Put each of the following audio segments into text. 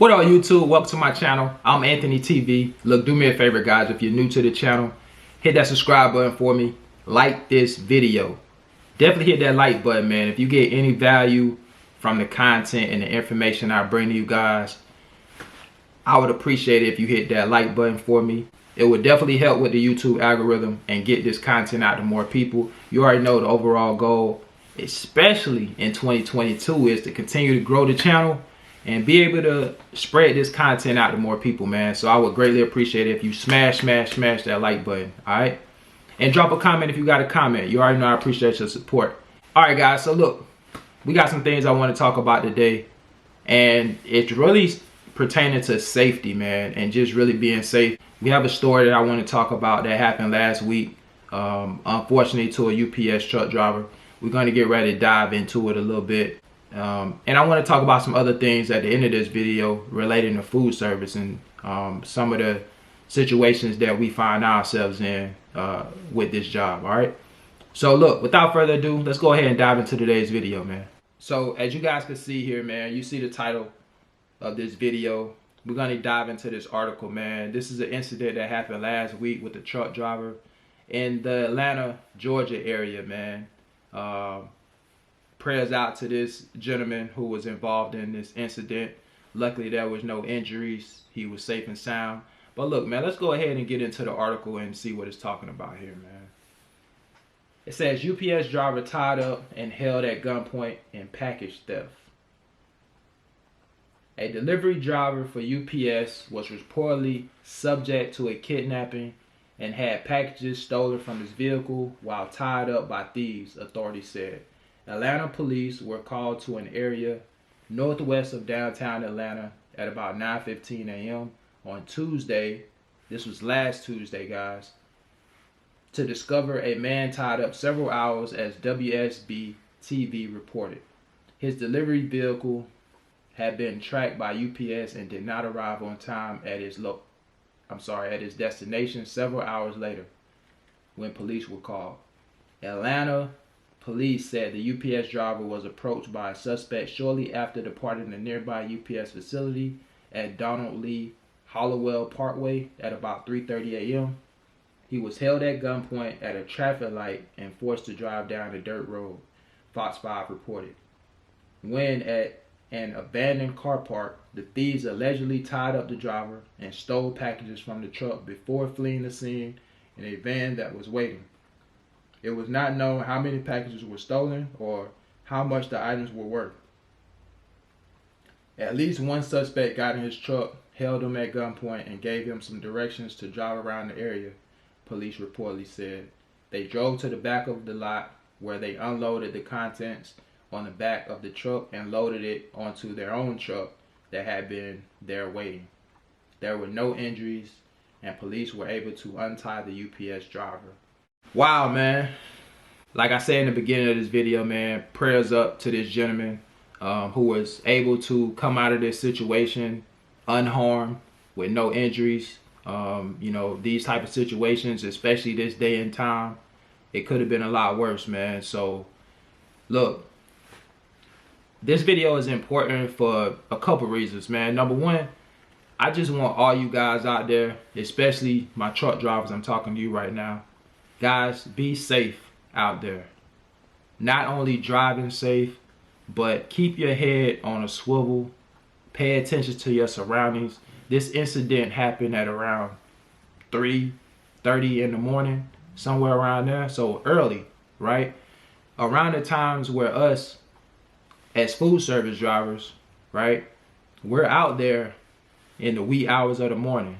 What up, YouTube? Welcome to my channel. I'm Anthony TV. Look, do me a favor, guys. If you're new to the channel, hit that subscribe button for me. Like this video. Definitely hit that like button, man. If you get any value from the content and the information I bring to you guys, I would appreciate it if you hit that like button for me. It would definitely help with the YouTube algorithm and get this content out to more people. You already know the overall goal, especially in 2022, is to continue to grow the channel and be able to spread this content out to more people, man. So I would greatly appreciate it if you smash that like button, all right? And drop a comment if you got a comment. You already know I appreciate your support. All right, guys, so look, we got some things I want to talk about today, and it's really pertaining to safety, man, and just really being safe. We have a story that I want to talk about that happened last week, unfortunately, to a UPS truck driver. We're going to get ready to dive into it a little bit. And I want to talk about some other things at the end of this video relating to food service and some of the situations that we find ourselves in with this job. All right, so look, without further ado, let's go ahead and dive into today's video, man. So as you guys can see here, man, you see the title of this video. We're going to dive into this article, man. This is an incident that happened last week with the truck driver in the Atlanta, Georgia area, man. Prayers out to this gentleman who was involved in this incident. Luckily, there was no injuries. He was safe and sound. But look, man, let's go ahead and get into the article and see what it's talking about here, man. It says, UPS driver tied up and held at gunpoint in package theft. A delivery driver for UPS was reportedly subject to a kidnapping and had packages stolen from his vehicle while tied up by thieves, authorities said. Atlanta police were called to an area northwest of downtown Atlanta at about 9:15 a.m. on Tuesday. This was last Tuesday, guys, to discover a man tied up several hours, as WSB TV reported. His delivery vehicle had been tracked by UPS and did not arrive on time at his destination several hours later when police were called. Atlanta police said the UPS driver was approached by a suspect shortly after departing a nearby UPS facility at Donald Lee Hollowell Parkway at about 3:30 a.m. He was held at gunpoint at a traffic light and forced to drive down a dirt road, Fox 5 reported. When at an abandoned car park, the thieves allegedly tied up the driver and stole packages from the truck before fleeing the scene in a van that was waiting. It was not known how many packages were stolen or how much the items were worth. At least one suspect got in his truck, held him at gunpoint, and gave him some directions to drive around the area, police reportedly said. They drove to the back of the lot where they unloaded the contents on the back of the truck and loaded it onto their own truck that had been there waiting. There were no injuries, and police were able to untie the UPS driver. Wow, man. Like I said in the beginning of this video, man, prayers up to this gentleman who was able to come out of this situation unharmed with no injuries. You know, these type of situations, especially this day and time, it could have been a lot worse, man. So look, this video is important for a couple reasons, man. Number one, I just want all you guys out there, especially my truck drivers, I'm talking to you right now. Guys, be safe out there. Not only driving safe, but keep your head on a swivel. Pay attention to your surroundings. This incident happened at around 3:30 in the morning, somewhere around there. So early, right? Around the times where us as food service drivers, right, we're out there in the wee hours of the morning.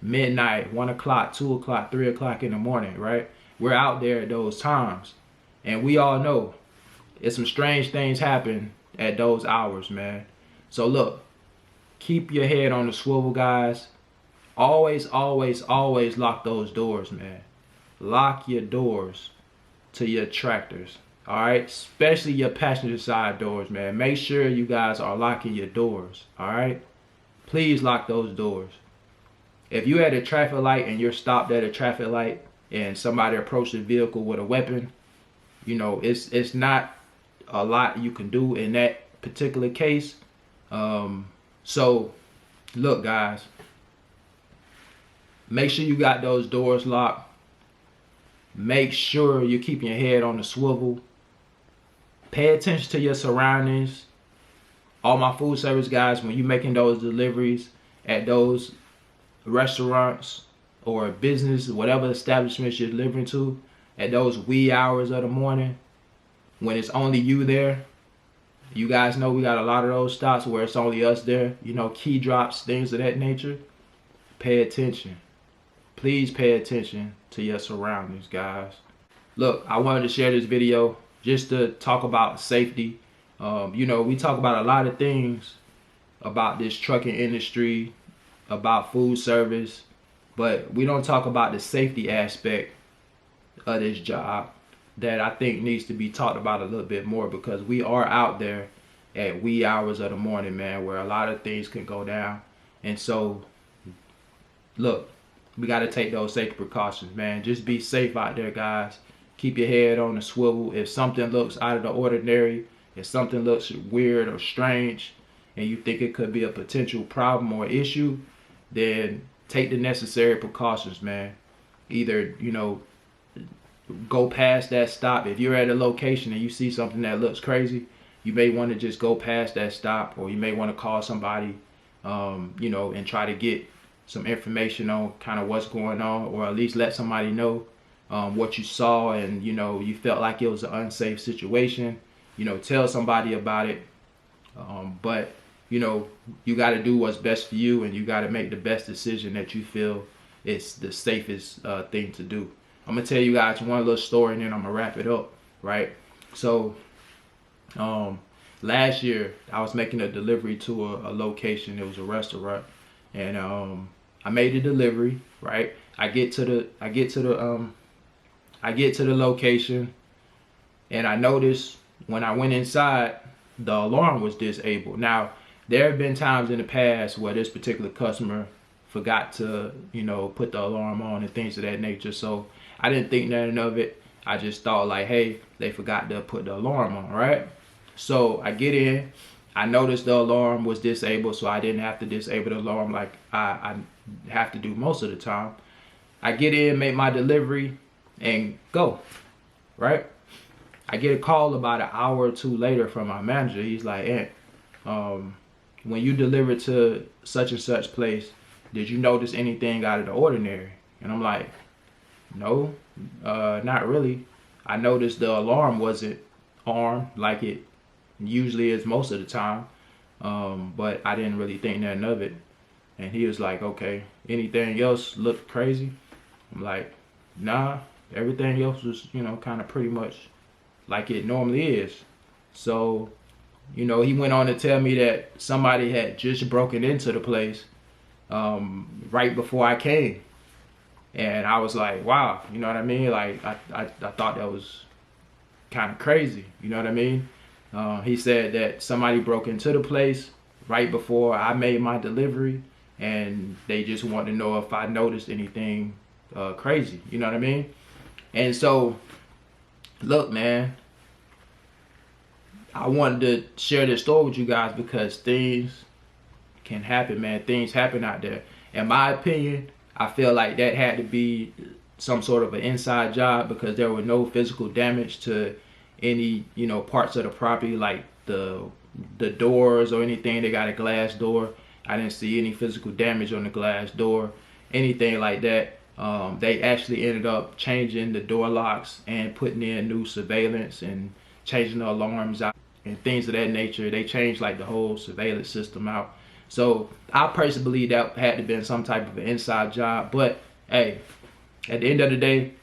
Midnight, 1 o'clock, 2 o'clock, 3 o'clock in the morning, right? We're out there at those times. And we all know it's some strange things happen at those hours, man. So look, keep your head on the swivel, guys. Always, always, always lock those doors, man. Lock your doors to your tractors, all right? Especially your passenger side doors, man. Make sure you guys are locking your doors, all right? Please lock those doors. If you're at a traffic light and you're stopped at a traffic light and somebody approaches the vehicle with a weapon, you know, it's not a lot you can do in that particular case. So Look, guys, make sure you got those doors locked. Make sure you're keeping your head on the swivel. Pay attention to your surroundings. All my food service guys, when you're making those deliveries at those restaurants or business, whatever establishments you're delivering to, at those wee hours of the morning, when it's only you there, you guys know we got a lot of those stops where it's only us there, you know, key drops, things of that nature. Pay attention. Please pay attention to your surroundings, guys. Look, I wanted to share this video just to talk about safety. You know, we talk about a lot of things about this trucking industry, about food service, but we don't talk about the safety aspect of this job that I think needs to be talked about a little bit more, because we are out there at wee hours of the morning, man, where a lot of things can go down. And so, look, we got to take those safety precautions, man. Just be safe out there, guys. Keep your head on the swivel. If something looks out of the ordinary, if something looks weird or strange, and you think it could be a potential problem or issue, then take the necessary precautions, man. Either, you know, go past that stop. If you're at a location and you see something that looks crazy, you may want to just go past that stop, or you may want to call somebody, you know, and try to get some information on kind of what's going on, or at least let somebody know what you saw, and, you know, you felt like it was an unsafe situation. You know, tell somebody about it. But, you know, you got to do what's best for you, and you got to make the best decision that you feel is the safest thing to do. I'm going to tell you guys one little story, and then I'm going to wrap it up, right? So, last year, I was making a delivery to a location. It was a restaurant, and I made the delivery, right? I get to the location, and I noticed when I went inside, the alarm was disabled. Now, there have been times in the past where this particular customer forgot to, you know, put the alarm on and things of that nature. So I didn't think nothing of it. I just thought like, hey, they forgot to put the alarm on, right? So I get in, I noticed the alarm was disabled, so I didn't have to disable the alarm like I have to do most of the time. I get in, make my delivery, and go, right? I get a call about an hour or two later from my manager. He's like, Ant, when you delivered to such and such place, did you notice anything out of the ordinary? And I'm like, no, not really. I noticed the alarm wasn't armed like it usually is most of the time, but I didn't really think nothing of it. And he was like, okay, anything else look crazy? I'm like, nah, everything else was, you know, kind of pretty much like it normally is. So, you know, he went on to tell me that somebody had just broken into the place right before I came. And I was like, wow, you know what I mean? Like, I thought that was kind of crazy, you know what I mean? He said that somebody broke into the place right before I made my delivery, and they just wanted to know if I noticed anything crazy, you know what I mean? And so, look, man, I wanted to share this story with you guys because things can happen, man. Things happen out there. In my opinion, I feel like that had to be some sort of an inside job, because there were no physical damage to any, you know, parts of the property, like the doors or anything. They got a glass door. I didn't see any physical damage on the glass door, anything like that. They actually ended up changing the door locks and putting in new surveillance and changing the alarms out and things of that nature. They changed like the whole surveillance system out. So I personally believe that had to been some type of an inside job. But hey, at the end of the day,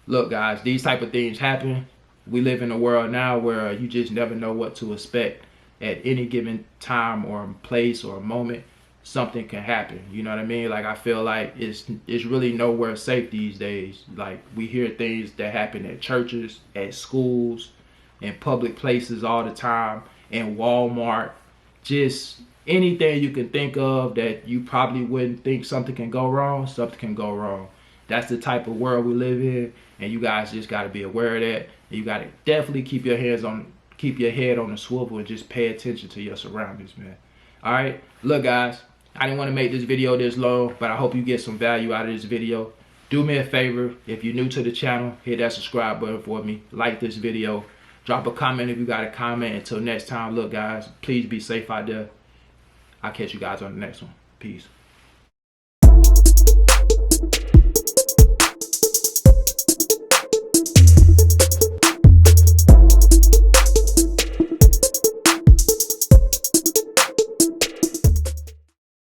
look, guys, these type of things happen. We live in a world now where you just never know what to expect. At any given time or place or moment, something can happen. You know what I mean? Like, I feel like it's really nowhere safe these days. Like, we hear things that happen at churches, at schools, in public places all the time, in Walmart, just anything you can think of that you probably wouldn't think something can go wrong, something can go wrong. That's the type of world we live in, and you guys just got to be aware of that. And you got to definitely keep your head on the swivel and just pay attention to your surroundings, man. All right, look, guys, I didn't want to make this video this long, but I hope you get some value out of this video. Do me a favor, if you're new to the channel, hit that subscribe button for me. Like this video. Drop a comment if you got a comment. Until next time, look guys, please be safe out there. I'll catch you guys on the next one. Peace.